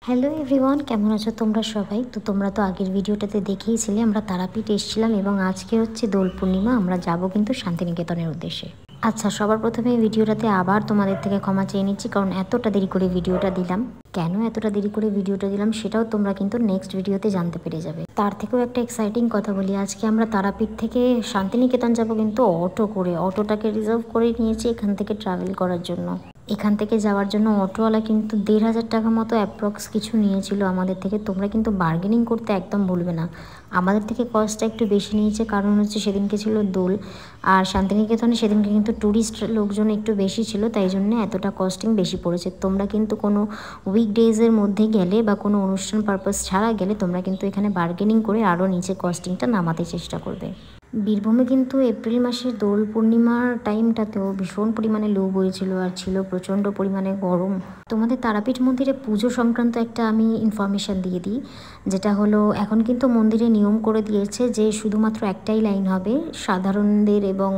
Hello everyone, কেমন আছো তোমরা সবাই? তো তোমরা তো আগের ভিডিওটাতে দেখেইছিলে আমরা তারাপীঠ এসেছিলাম এবং আজকে হচ্ছে দোল পূর্ণিমা। আমরা যাব কিন্তু শান্তিনিকেতনের উদ্দেশ্যে। আচ্ছা, সবার প্রথমে এই ভিডিওটাতে আবার তোমাদের থেকে ক্ষমা চেয়ে নিচ্ছি, কারণ এতটা দেরি করে ভিডিওটা দিলাম। কেন এতটা দেরি করে ভিডিওটা দিলাম সেটাও তোমরা কিন্তু নেক্সট ভিডিওতে জানতে পেরে যাবে। তার থেকেও একটা এক্সাইটিং কথা বলি, আজকে আমরা তারাপীঠ থেকে শান্তিনিকেতন যাব কিন্তু অটো করে। অটোটাকে রিজার্ভ করে নিয়েছি এখান থেকে ট্রাভেল করার জন্য। এখান থেকে যাওয়ার জন্য অটোওয়ালা কিন্তু ১,৫০০ টাকা মতো অ্যাপ্রক্স কিছু নিয়েছিল আমাদের থেকে। তোমরা কিন্তু বার্গেনিং করতে একদম ভুলবে না। আমাদের থেকে কস্টটা একটু বেশি নিয়েছে, কারণ হচ্ছে সেদিনকে ছিল দোল, আর শান্তিনিকেতনে সেদিনকে কিন্তু ট্যুরিস্ট লোকজন একটু বেশি ছিল, তাই জন্য এতটা কস্টিং বেশি পড়েছে। তোমরা কিন্তু কোনো উইকডেজের মধ্যে গেলে বা কোনো অনুষ্ঠান পারপাস ছাড়া গেলে তোমরা কিন্তু এখানে বার্গেনিং করে আরও নিচে কস্টিংটা নামাতে চেষ্টা করবে। বীরভূমে কিন্তু এপ্রিল মাসের দোল পূর্ণিমার টাইমটাতেও ভীষণ পরিমাণে লু বইছিল আর ছিল প্রচণ্ড পরিমাণে গরম। তোমাদের তারাপীঠ মন্দিরে পুজো সংক্রান্ত একটা আমি ইনফরমেশান দিয়ে দিই, যেটা হলো এখন কিন্তু মন্দিরে নিয়ম করে দিয়েছে যে শুধুমাত্র একটাই লাইন হবে, সাধারণদের এবং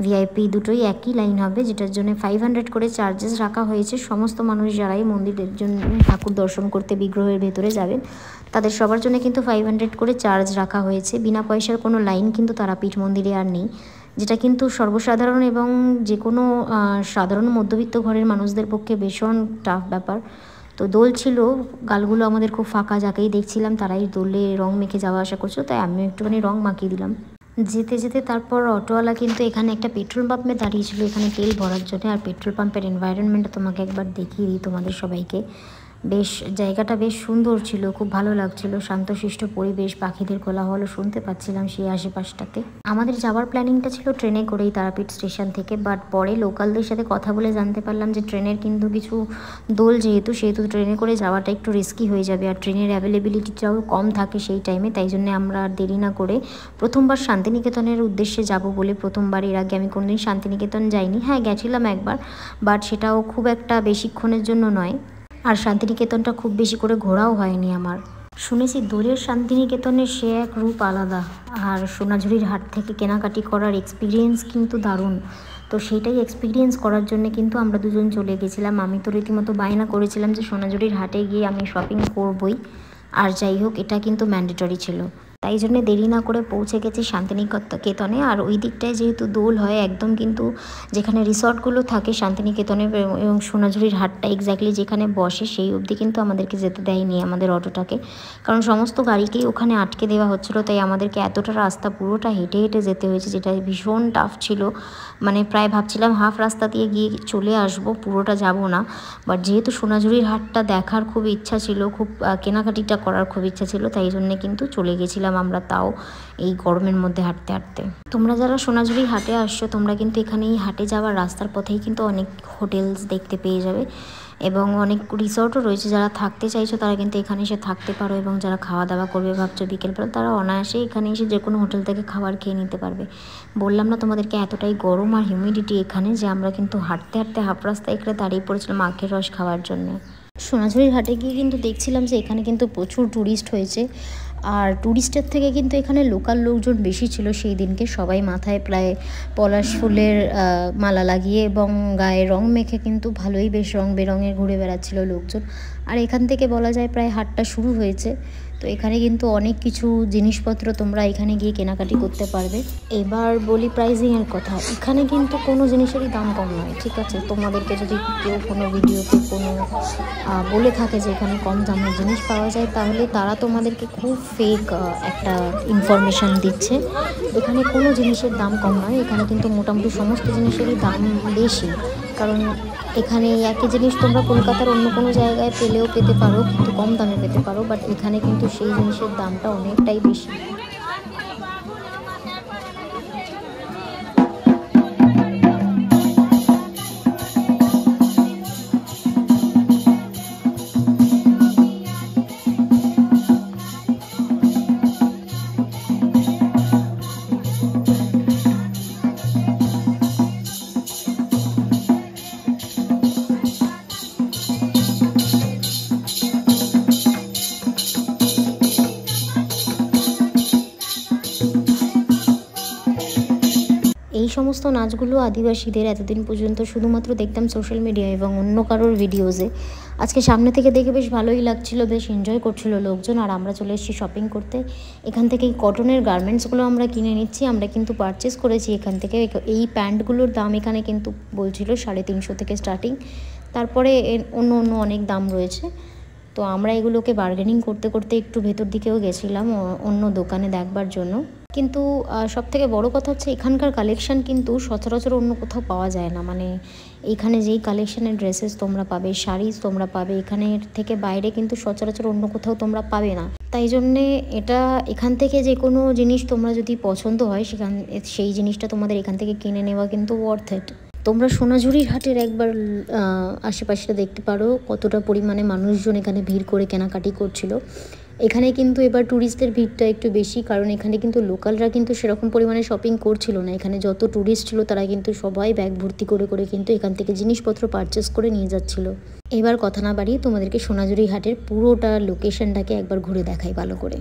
ভিআইপি দুটোই একই লাইন হবে, যেটার জন্য 500 করে চার্জেস রাখা হয়েছে। সমস্ত মানুষ যারাই মন্দিরের জন্য ঠাকুর দর্শন করতে বিগ্রহের ভেতরে যাবেন তাদের সবার জন্য কিন্তু 500 করে চার্জ রাখা হয়েছে। বিনা পয়সার কোনো লাইন কিন্তু তারাপীঠ মন্দিরে আর নেই, যেটা কিন্তু সর্বসাধারণ এবং যে কোনো সাধারণ মধ্যবিত্ত ঘরের মানুষদের পক্ষে ভীষণ টাফ ব্যাপার। তো দোল ছিল, গালগুলো আমাদের খুব ফাঁকা, যাকেই দেখছিলাম তারাই দোলে রং মেখে যাওয়া আসা করছো, তাই আমিও একটুখানি রং মাখিয়ে দিলাম। যেতে যেতে তারপর অটোওয়ালা কিন্তু এখানে একটা পেট্রোল পাম্পে দাঁড়িয়েছিল এখানে তেল ভরার জন্য। আর পেট্রোল পাম্পের এনভায়রনমেন্টটা তোমাকে একবার দেখিয়ে দিই তোমাদের সবাইকে। বেশ জায়গাটা বেশ সুন্দর ছিল, খুব ভালো লাগছিল, শান্তশিষ্ট পরিবেশ, পাখিদের কোলাহলও শুনতে পাচ্ছিলাম সেই আশেপাশটাতে। আমাদের যাওয়ার প্ল্যানিংটা ছিল ট্রেনে করেই তারাপীঠ স্টেশন থেকে, বাট পরে লোকালদের সাথে কথা বলে জানতে পারলাম যে ট্রেনের কিন্তু কিছু দোল সেহেতু ট্রেনে করে যাওয়াটা একটু রিস্কি হয়ে যাবে, আর ট্রেনের অ্যাভেলেবিলিটিটাও কম থাকে সেই টাইমে। তাই জন্য আমরা আর দেরি না করে প্রথমবার শান্তিনিকেতনের উদ্দেশ্যে যাব বলে, প্রথমবার, এর আগে আমি কোনোদিন শান্তিনিকেতন যাইনি। হ্যাঁ, গেছিলাম একবার, বাট সেটাও খুব একটা বেশিক্ষণের জন্য নয়, আর শান্তিনিকেতনটা খুব বেশি করে ঘোরাও হয়নি আমার। শুনেছি দোলের শান্তিনিকেতনের সে এক রূপ আলাদা, আর সোনাঝুরির হাট থেকে কেনাকাটি করার এক্সপিরিয়েন্স কিন্তু দারুণ। তো সেইটাই এক্সপিরিয়েন্স করার জন্য কিন্তু আমরা দুজন চলে গেছিলাম। আমি তো রীতিমতো বায়না করেছিলাম যে সোনাঝুরির হাটে গিয়ে আমি শপিং করবই, আর যাই হোক এটা কিন্তু ম্যান্ডেটরি ছিল। তাই জন্য দেরি না করে পৌঁছে গেছি শান্তিনিকেতনে। আর ওই দিকটায় যেহেতু দোল হয় একদম কিন্তু যেখানে রিসর্টগুলো থাকে শান্তিনিকেতনে এবং সোনাঝুরির হাটটা এক্স্যাক্টলি যেখানে বসে সেই অবধি কিন্তু আমাদেরকে যেতে দেয়নি আমাদের অটোটাকে, কারণ সমস্ত গাড়িকেই ওখানে আটকে দেওয়া হচ্ছিলো। তাই আমাদেরকে এতটা রাস্তা পুরোটা হেঁটে হেঁটে যেতে হয়েছে, যেটা ভীষণ টাফ ছিল। মানে প্রায় ভাবছিলাম হাফ রাস্তা দিয়ে গিয়ে চলে আসবো, পুরোটা যাব না। বাট যেহেতু সোনাঝুরির হাটটা দেখার খুব ইচ্ছা ছিল, খুব কেনাকাটিটা করার খুব ইচ্ছা ছিল, তাই জন্যে কিন্তু চলে গেছিলাম আমরা, তাও এই গরমের মধ্যে হাঁটতে হাঁটতে। তোমরা যারা সোনাঝুরি হাটে আসছো তোমরা কিন্তু এখানে এই হাটে যাওয়ার রাস্তার পথেই কিন্তু অনেক হোটেলস দেখতে পেয়ে যাবে এবং অনেক রিসর্টও রয়েছে। যারা থাকতে চাইছো তারা কিন্তু এখানে এসে থাকতে পারো, এবং যারা খাওয়া দাওয়া করবে ভাবছো বিকেলবেলা তারা অনায়াসে এখানে এসে যে কোনো হোটেল থেকে খাবার খেয়ে নিতে পারবে। বললাম না তোমাদেরকে এতটাই গরম আর হিউমিডিটি এখানে যে আমরা কিন্তু হাঁটতে হাঁটতে হাফ রাস্তায় এখানে দাঁড়িয়ে পড়েছিলাম আখের রস খাওয়ার জন্য। সোনাঝুরির হাটে গিয়ে কিন্তু দেখছিলাম যে এখানে কিন্তু প্রচুর ট্যুরিস্ট হয়েছে, আর ট্যুরিস্টের থেকে কিন্তু এখানে লোকাল লোকজন বেশি ছিল সেই দিনকে। সবাই মাথায় প্রায় পলাশ ফুলের মালা লাগিয়ে এবং গায়ে রং মেখে কিন্তু ভালোই বেশ রং বেরঙের ঘুরে বেড়াচ্ছিল লোকজন। আর এখান থেকে বলা যায় প্রায় হাটটা শুরু হয়েছে। তো এখানে কিন্তু অনেক কিছু জিনিসপত্র তোমরা এখানে গিয়ে কেনাকাটি করতে পারবে। এবার বলি প্রাইজিংয়ের কথা, এখানে কিন্তু কোনো জিনিসেরই দাম কম নয়, ঠিক আছে? তোমাদেরকে যদি কেউ কোনো ভিডিওতে কোনো বলে থাকে যে এখানে কম দামের জিনিস পাওয়া যায়, তাহলে তারা তোমাদেরকে খুব ফেক একটা ইনফরমেশান দিচ্ছে। এখানে কোনো জিনিসের দাম কম নয়, এখানে কিন্তু মোটামুটি সমস্ত জিনিসেরই দাম বেশি, কারণ এখানে একই জিনিস তোমরা কলকাতার অন্য কোনো জায়গায় পেলেও পেতে পারো, কিন্তু কম দামে পেতে পারো, বাট এখানে কিন্তু সেই জিনিসের দামটা অনেকটাই বেশি। এই সমস্ত নাচগুলো আদিবাসীদের এতদিন পর্যন্ত শুধুমাত্র দেখতাম সোশ্যাল মিডিয়া এবং অন্য কারোর ভিডিওসে, আজকে সামনে থেকে দেখে বেশ ভালোই লাগছিল, বেশ এনজয় করছিল লোকজন। আর আমরা চলে এসেছি শপিং করতে। এখান থেকে এই কটনের গার্মেন্টসগুলো আমরা কিনে নিচ্ছি। আমরা কিন্তু পারচেস করেছি এখান থেকে। এই প্যান্টগুলোর দাম এখানে কিন্তু বলছিল 350 থেকে স্টার্টিং, তারপরে অন্য অন্য অনেক দাম রয়েছে। তো আমরা এগুলোকে বার্গেনিং করতে করতে একটু ভেতর দিকেও গেছিলাম অন্য দোকানে দেখবার জন্য। কিন্তু সবথেকে বড় কথা হচ্ছে এখানকার কালেকশান কিন্তু সচরাচর অন্য কোথাও পাওয়া যায় না। মানে এইখানে যেই কালেকশানের ড্রেসেস তোমরা পাবে, শাড়িজ তোমরা পাবে, এখানের থেকে বাইরে কিন্তু সচরাচর অন্য কোথাও তোমরা পাবে না। তাই জন্যে এখান থেকে যে কোনো জিনিস তোমরা যদি পছন্দ হয় সেই জিনিসটা তোমাদের এখান থেকে কিনে নেওয়া কিন্তু ওয়ার্থ ইট। তোমরা সোনাঝুরির হাটের একবার আশেপাশটা দেখতে পারো কতটা পরিমাণে মানুষজন এখানে ভিড় করে কেনাকাটি করছিল। এখানে কিন্তু এবার ট্যুরিস্টদের ভিড়টা একটু বেশি, কারণ এখানে কিন্তু লোকালরা কিন্তু সেরকম পরিমাণে শপিং করছিল না। এখানে যত ট্যুরিস্ট ছিল তারা কিন্তু সবাই ব্যাগ ভর্তি করে করে কিন্তু এখান থেকে জিনিসপত্র পারচেস করে নিয়ে যাচ্ছিল। এবার কথা না বাড়িয়ে তোমাদেরকে সোনাঝুরি হাটের পুরোটা লোকেশনটাকে একবার ঘুরে দেখাই ভালো করে।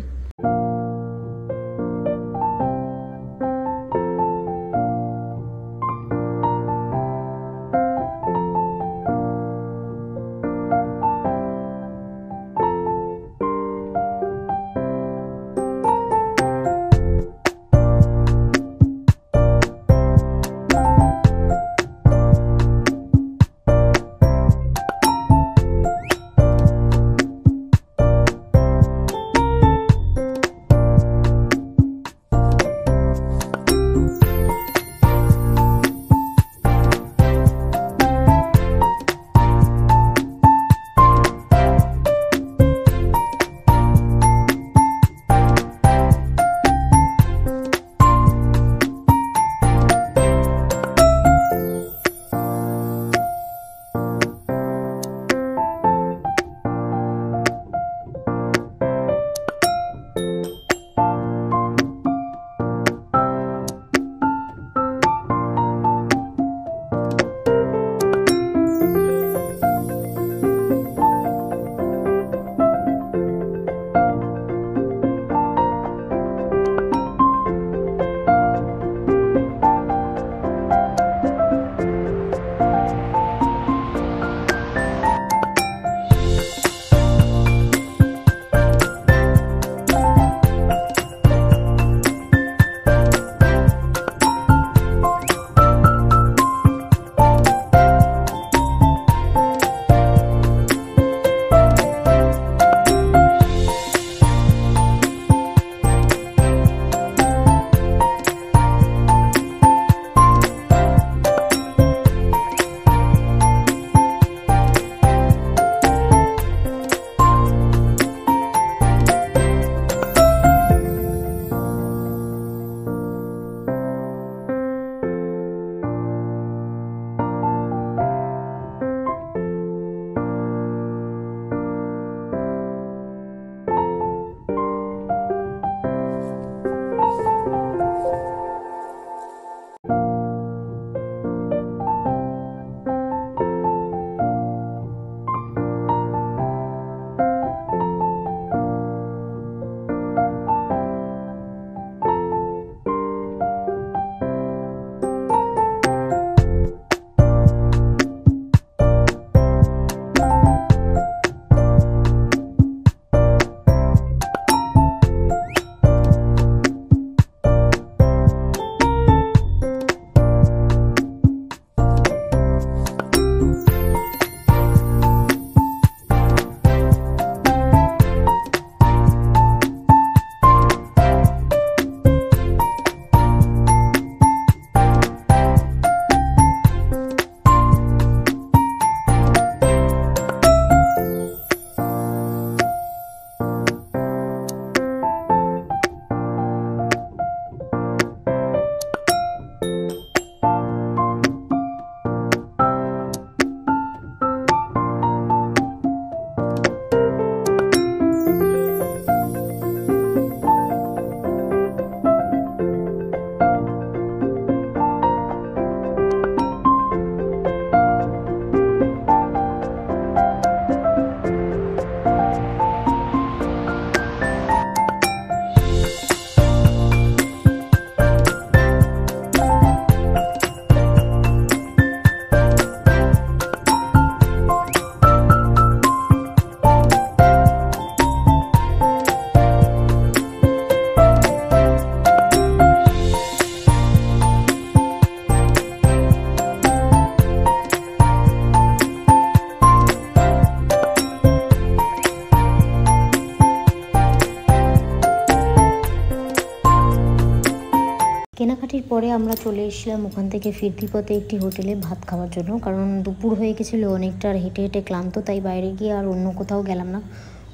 কাটাকাটির পরে আমরা চলে এসেছিলাম ওখান থেকে ফিরতি পথে একটি হোটেলে ভাত খাওয়ার জন্য, কারণ দুপুর হয়ে গেছিলো অনেকটা, হেঁটে হেঁটে ক্লান্ত, তাই বাইরে গিয়ে আর অন্য কোথাও গেলাম না।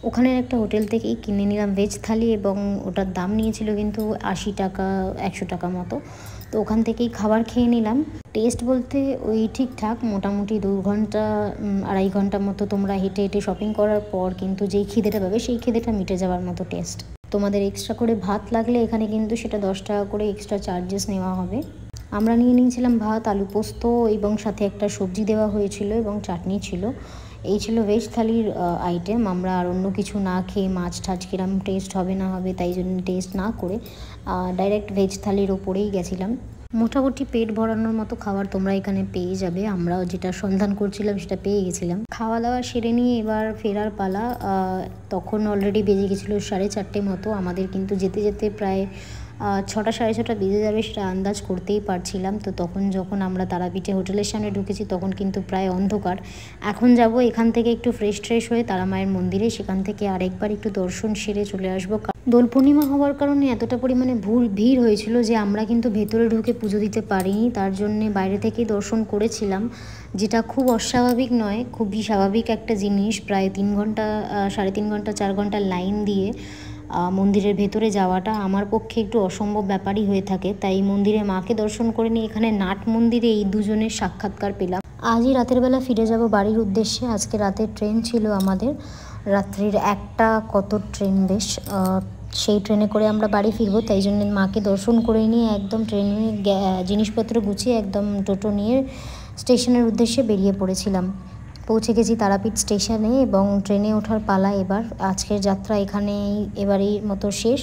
ওখানের একটা হোটেল থেকেই কিনে নিলাম ভেজ থালি, এবং ওটার দাম নিয়েছিল কিন্তু 80 টাকা 100 টাকা মতো। তো ওখান থেকেই খাবার খেয়ে নিলাম। টেস্ট বলতে ওই ঠিকঠাক, মোটামুটি 2 ঘন্টা 2.5 ঘন্টা মতো তোমরা হেঁটে হেঁটে শপিং করার পর কিন্তু যেই খিদেটা পাবে সেই খিদেটা মিটে যাওয়ার মতো টেস্ট। তোমাদের এক্সট্রা করে ভাত লাগলে এখানে কিন্তু সেটা 10 টাকা করে এক্সট্রা চার্জেস নেওয়া হবে। আমরা নিয়ে নিয়েছিলাম ভাত, আলু পোস্ত এবং সাথে একটা সবজি দেওয়া হয়েছিল এবং চাটনি ছিল। এই ছিল ভেজ থালির আইটেম। আমরা আর অন্য কিছু না খেয়ে মাছ ঠাছ কিরম টেস্ট হবে না হবে তাই জন্য টেস্ট না করে ডাইরেক্ট ভেজ থালির ওপরেই গেছিলাম। মোটামুটি পেট ভরানোর মতো খাবার তোমরা এখানে পেয়ে যাবে। আমরাও যেটা সন্ধান করছিলাম সেটা পেয়ে গেছিলাম। খাওয়া দাওয়া সেরে নিয়ে এবার ফেরার পালা। তখন অলরেডি বেজে গেছিলো 4:30 মতো। আমাদের কিন্তু যেতে যেতে প্রায় 6টা 6:30 বেজে যাবে সেটা আন্দাজ করতেই পারছিলাম। তো তখন যখন আমরা তারাপীঠে হোটেলের সামনে ঢুকেছি তখন কিন্তু প্রায় অন্ধকার। এখন যাব এখান থেকে একটু ফ্রেশ হয়ে তারা মায়ের মন্দিরে, সেখান থেকে আরেকবার একটু দর্শন সেরে চলে আসবো। দোল পূর্ণিমা হওয়ার কারণে এতটা পরিমাণে ভিড় হয়েছিল যে আমরা কিন্তু ভেতরে ঢুকে পুজো দিতে পারিনি, তার জন্যে বাইরে থেকেই দর্শন করেছিলাম, যেটা খুব অস্বাভাবিক নয়, খুবই স্বাভাবিক একটা জিনিস। প্রায় 3 ঘন্টা 3.5 ঘন্টা 4 ঘন্টা লাইন দিয়ে মন্দিরের ভেতরে যাওয়াটা আমার পক্ষে একটু অসম্ভব ব্যাপারই হয়ে থাকে। তাই মন্দিরে মাকে দর্শন করে নিয়ে এখানে নাট মন্দিরে এই দুজনের সাক্ষাৎকার পেলাম। আজই রাতের বেলা ফিরে যাব বাড়ির উদ্দেশ্যে। আজকে রাতের ট্রেন ছিল আমাদের, রাত্রির 1টা কত ট্রেন বেশ, সেই ট্রেনে করে আমরা বাড়ি ফিরবো। তাই জন্য মাকে দর্শন করে নিয়ে একদম ট্রেনে জিনিসপত্র গুছিয়ে একদম টোটো নিয়ে স্টেশনের উদ্দেশ্যে বেরিয়ে পড়েছিলাম। পৌঁছে গেছি তারাপীঠ স্টেশনে এবং ট্রেনে ওঠার পালা এবার। আজকের যাত্রা এখানেই এবারের মতো শেষ।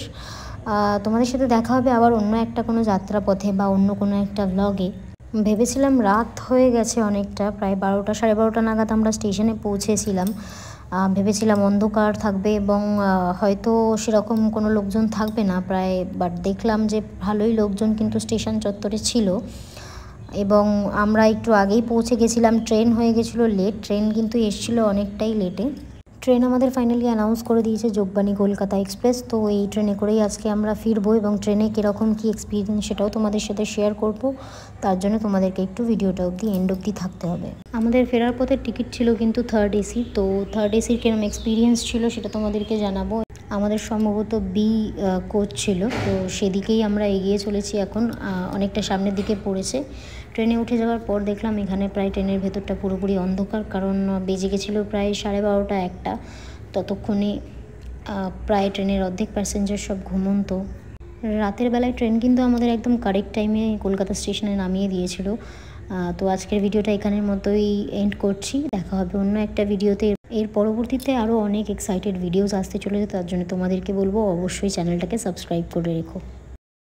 তোমাদের সাথে দেখা হবে আবার অন্য একটা কোনো যাত্রা পথে বা অন্য কোনো একটা ব্লগে। ভেবেছিলাম রাত হয়ে গেছে অনেকটা, প্রায় 12টা 12:30 নাগাদ আমরা স্টেশনে পৌঁছেছিলাম। ভেবেছিলাম অন্ধকার থাকবে এবং হয়তো সেরকম কোনো লোকজন থাকবে না প্রায়, বাট দেখলাম যে ভালোই লোকজন কিন্তু স্টেশন চত্বরে ছিল এবং আমরা একটু আগেই পৌঁছে গেছিলাম। ট্রেন হয়ে গেছিলো লেট, ট্রেন কিন্তু এসেছিলো অনেকটাই লেটে। ট্রেন আমাদের ফাইনালি অ্যানাউন্স করে দিয়েছে যোগবাণী কলকাতা এক্সপ্রেস। তো এই ট্রেনে করেই আজকে আমরা ফিরবো এবং ট্রেনে কীরকম কী এক্সপিরিয়েন্স সেটাও তোমাদের সাথে শেয়ার করব। তার জন্য তোমাদেরকে একটু ভিডিওটা এন্ড অবধি থাকতে হবে। আমাদের ফেরার পথের টিকিট ছিল কিন্তু 3rd AC। তো 3rd ACর কিরকম এক্সপিরিয়েন্স ছিল সেটা তোমাদেরকে জানাবো। আমাদের সম্ভবত বি কোচ ছিল, তো সেদিকেই আমরা এগিয়ে চলেছি এখন, অনেকটা সামনের দিকে পড়েছে। ট্রেনে উঠে যাওয়ার পর দেখলাম এখানে প্রায় ট্রেনের ভেতরটা পুরোপুরি অন্ধকার, কারণ বেজে গেছিলো প্রায় 12:30 1টা। ততক্ষণে প্রায় ট্রেনের অর্ধেক প্যাসেঞ্জার সব ঘুমন্ত। রাতের বেলায় ট্রেন কিন্তু আমাদের একদম কারেক্ট টাইমে কলকাতা স্টেশনে নামিয়ে দিয়েছিল। তো আজকের ভিডিওটা এখানের মতোই এন্ড করছি। দেখা হবে অন্য একটা ভিডিওতে। এর পরবর্তীতে আরও অনেক এক্সাইটেড ভিডিওস আসতে চলেছে, তার জন্য তোমাদেরকে বলবো অবশ্যই চ্যানেলটাকে সাবস্ক্রাইব করে রেখো।